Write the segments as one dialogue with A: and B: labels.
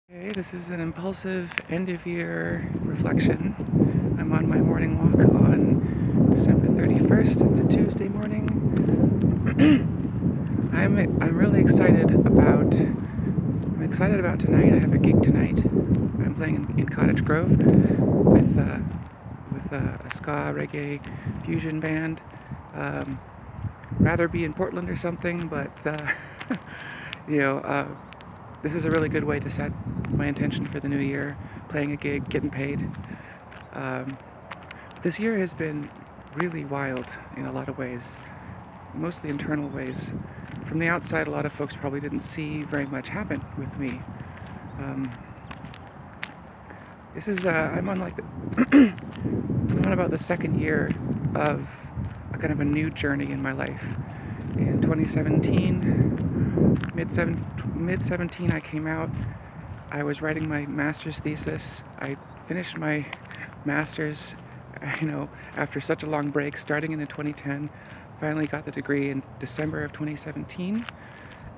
A: Okay, this is an impulsive end-of-year reflection. I'm on my morning walk on December 31st. It's a Tuesday morning. I'm really excited about tonight. I have a gig tonight. I'm playing in Cottage Grove with a ska reggae fusion band. Rather be in Portland or something, but you know. This is a really good way to set my intention for the new year, playing a gig, getting paid. Um, this year has been really wild in a lot of ways, mostly internal ways. From the outside, a lot of folks probably didn't see very much happen with me. Um, I'm on I'm on about the second year of a kind of a new journey in my life. In 2017, mid-17, I came out. I was writing my master's thesis. I finished my master's, after such a long break, starting in 2010. Finally got the degree in December of 2017.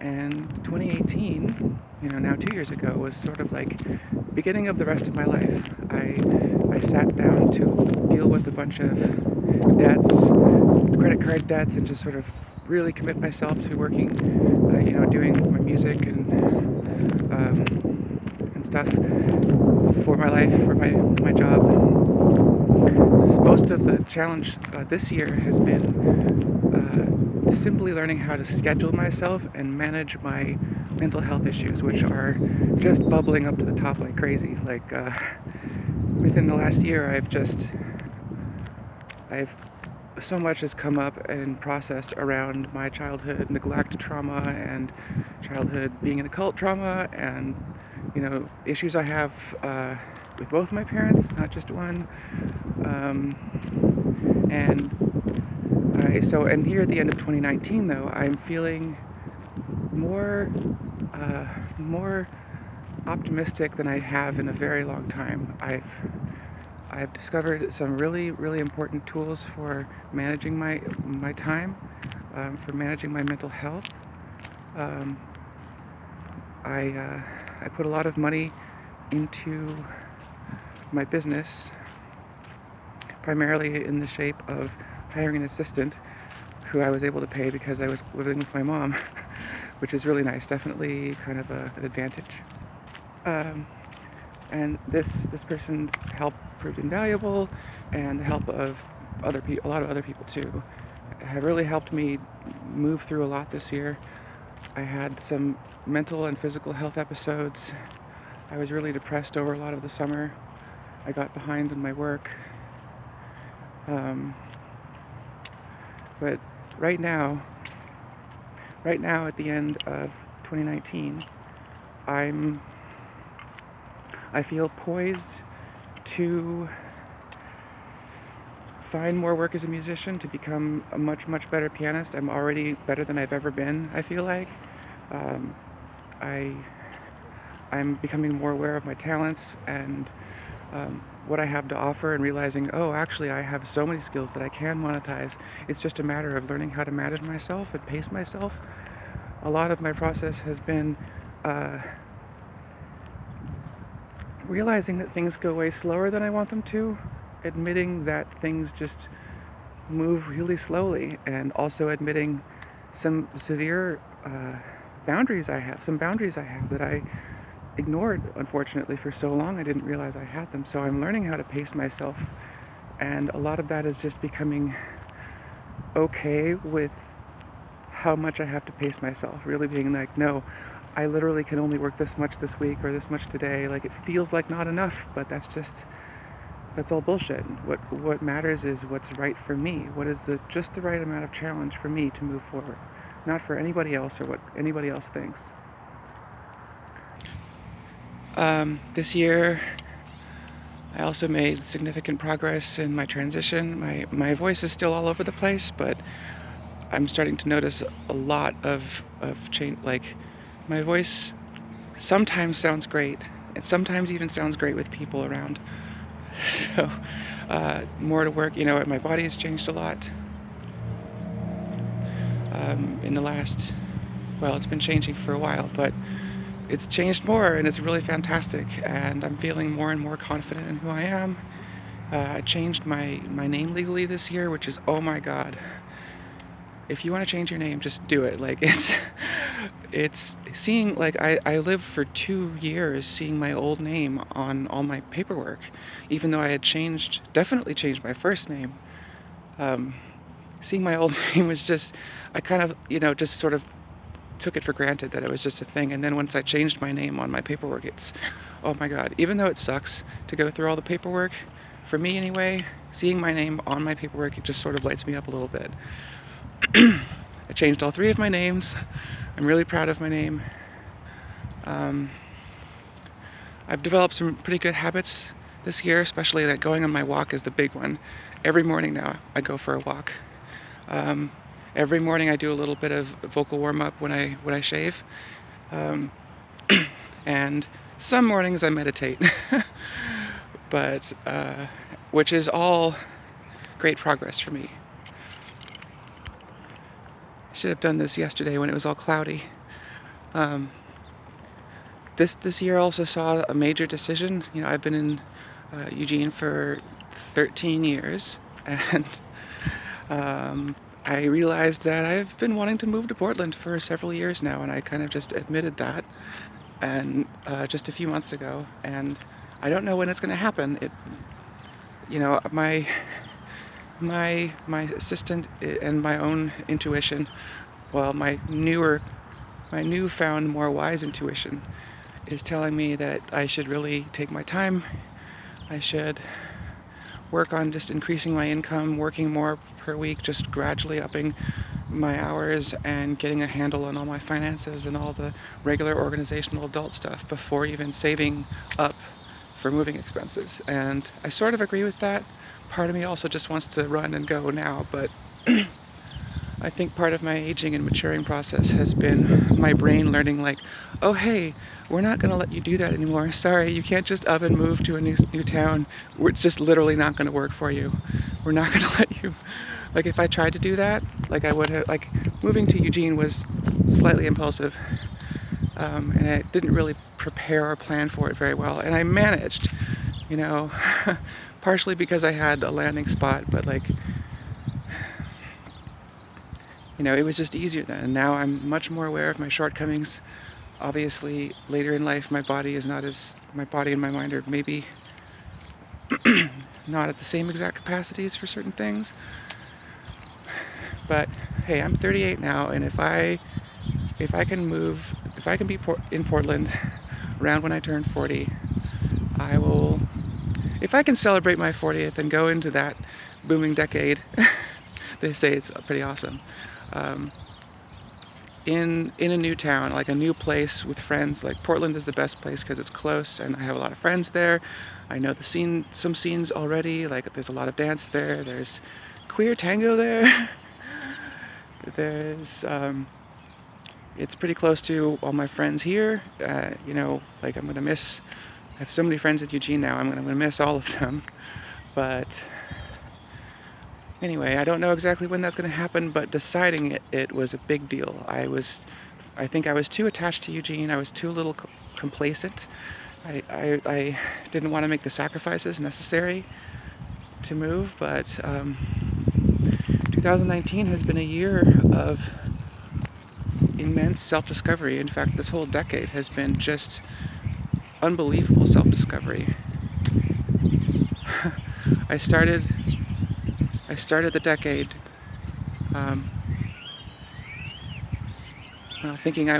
A: And 2018, now 2 years ago, was sort of like beginning of the rest of my life. I sat down to deal with a bunch of debts, credit card debts, and just sort of really commit myself to working, doing my music and stuff for my life, for my job. Most of the challenge this year has been simply learning how to schedule myself and manage my mental health issues, which are just bubbling up to the top like crazy. Within the last year, I've so much has come up and processed around my childhood neglect trauma and childhood being in occult trauma and issues I have with both my parents, not just one. And here at the end of 2019, though, I'm feeling more optimistic than I have in a very long time. I've discovered some really, really important tools for managing my time, for managing my mental health. Um, I put a lot of money into my business, primarily in the shape of hiring an assistant who I was able to pay because I was living with my mom, which is really nice, definitely kind of an advantage. And this person's help proved invaluable, and the help of a lot of other people too, have really helped me move through a lot this year. I had some mental and physical health episodes. I was really depressed over a lot of the summer. I got behind in my work. But right now at the end of 2019, I feel poised to find more work as a musician, to become a much, much better pianist. I'm already better than I've ever been, I feel like. I'm becoming more aware of my talents and what I have to offer, and realizing, oh, actually I have so many skills that I can monetize. It's just a matter of learning how to manage myself and pace myself. A lot of my process has been realizing that things go way slower than I want them to, admitting that things just move really slowly, and also admitting some severe boundaries I have that I ignored, unfortunately, for so long. I didn't realize I had them. So I'm learning how to pace myself, and a lot of that is just becoming okay with how much I have to pace myself, really being like, no, I literally can only work this much this week or this much today. Like, it feels like not enough, but that's all bullshit. What matters is what's right for me. What is just the right amount of challenge for me to move forward, not for anybody else or what anybody else thinks. This year, I also made significant progress in my transition. My voice is still all over the place, but I'm starting to notice a lot of change. Like, my voice sometimes sounds great, and sometimes even sounds great with people around. So, more to work. My body has changed a lot in the last, well, it's been changing for a while, but it's changed more, and it's really fantastic, and I'm feeling more and more confident in who I am. I changed my name legally this year, which is, oh my god. If you want to change your name, just do it. Like, it's seeing, like, I lived for 2 years seeing my old name on all my paperwork, even though I had definitely changed my first name. Seeing my old name was just, I kind of, just sort of took it for granted that it was just a thing. And then once I changed my name on my paperwork, it's, oh my god. Even though it sucks to go through all the paperwork, for me anyway, seeing my name on my paperwork, it just sort of lights me up a little bit. I changed all 3 of my names. I'm really proud of my name. I've developed some pretty good habits this year, especially that going on my walk is the big one. Every morning now, I go for a walk. Every morning I do a little bit of vocal warm-up when I shave. And some mornings I meditate. But, which is all great progress for me. Should have done this yesterday when it was all cloudy. This year also saw a major decision. I've been in Eugene for 13 years, and I realized that I've been wanting to move to Portland for several years now, and I kind of just admitted that, and just a few months ago, and I don't know when it's going to happen. My assistant and my own intuition, well, my newfound, more wise intuition is telling me that I should really take my time. I should work on just increasing my income, working more per week, just gradually upping my hours and getting a handle on all my finances and all the regular organizational adult stuff before even saving up for moving expenses. And I sort of agree with that. Part of me also just wants to run and go now, but I think part of my aging and maturing process has been my brain learning, like, oh hey, we're not going to let you do that anymore. Sorry, you can't just up and move to a new town. It's just literally not going to work for you. We're not going to let you. Like, if I tried to do that, like I would have, like, moving to Eugene was slightly impulsive, and I didn't really prepare or plan for it very well, and I managed, partially because I had a landing spot, but like, it was just easier then, and now I'm much more aware of my shortcomings. Obviously, later in life, my body and my mind are maybe not at the same exact capacities for certain things. But hey, I'm 38 now, and if I can be in Portland around when I turn 40, I will. If I can celebrate my 40th and go into that booming decade, they say it's pretty awesome. In a new town, like a new place with friends, like Portland is the best place because it's close and I have a lot of friends there. I know some scenes already, like there's a lot of dance there, there's queer tango there. There's, it's pretty close to all my friends here. Like I have so many friends at Eugene now, I'm gonna miss all of them. But anyway, I don't know exactly when that's going to happen, but deciding it was a big deal. I think I was too attached to Eugene. I was too little complacent. I didn't want to make the sacrifices necessary to move, but 2019 has been a year of immense self-discovery. In fact, this whole decade has been just unbelievable self-discovery. I started the decade thinking I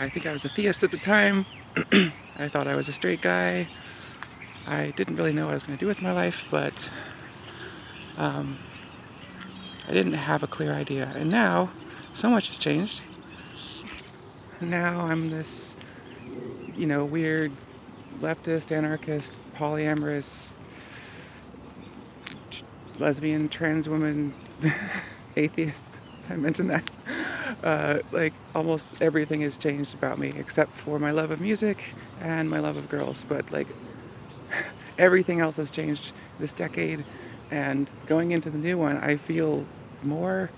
A: think I was a theist at the time. I thought I was a straight guy. I didn't really know what I was going to do with my life, but I didn't have a clear idea. And now, so much has changed. Now I'm this, weird leftist, anarchist, polyamorous, lesbian, trans woman, atheist. I mentioned that. Like, almost everything has changed about me except for my love of music and my love of girls. But, like, everything else has changed this decade. And going into the new one, I feel more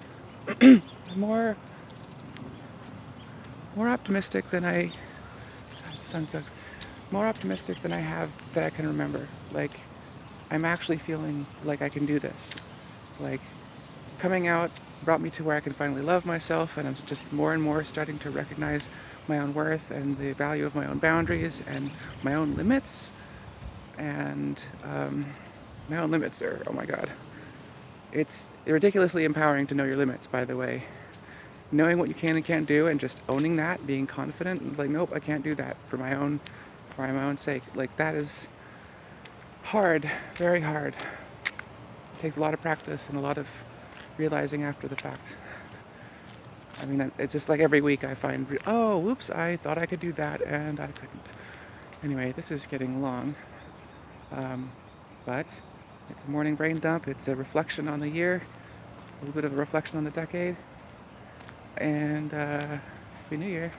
A: more optimistic than I. God, the sun sucks. More optimistic than I have that I can remember. Like, I'm actually feeling like I can do this. Like, coming out brought me to where I can finally love myself, and I'm just more and more starting to recognize my own worth and the value of my own boundaries and my own limits. And my own limits are, oh my god. It's ridiculously empowering to know your limits, by the way. Knowing what you can and can't do and just owning that, being confident, and like, nope, I can't do that for my own sake. Like, that is hard, very hard. It takes a lot of practice and a lot of realizing after the fact. I mean, it's just like every week I find, oh, whoops, I thought I could do that and I couldn't. Anyway, this is getting long, but it's a morning brain dump. It's a reflection on the year, a little bit of a reflection on the decade, and Happy New Year.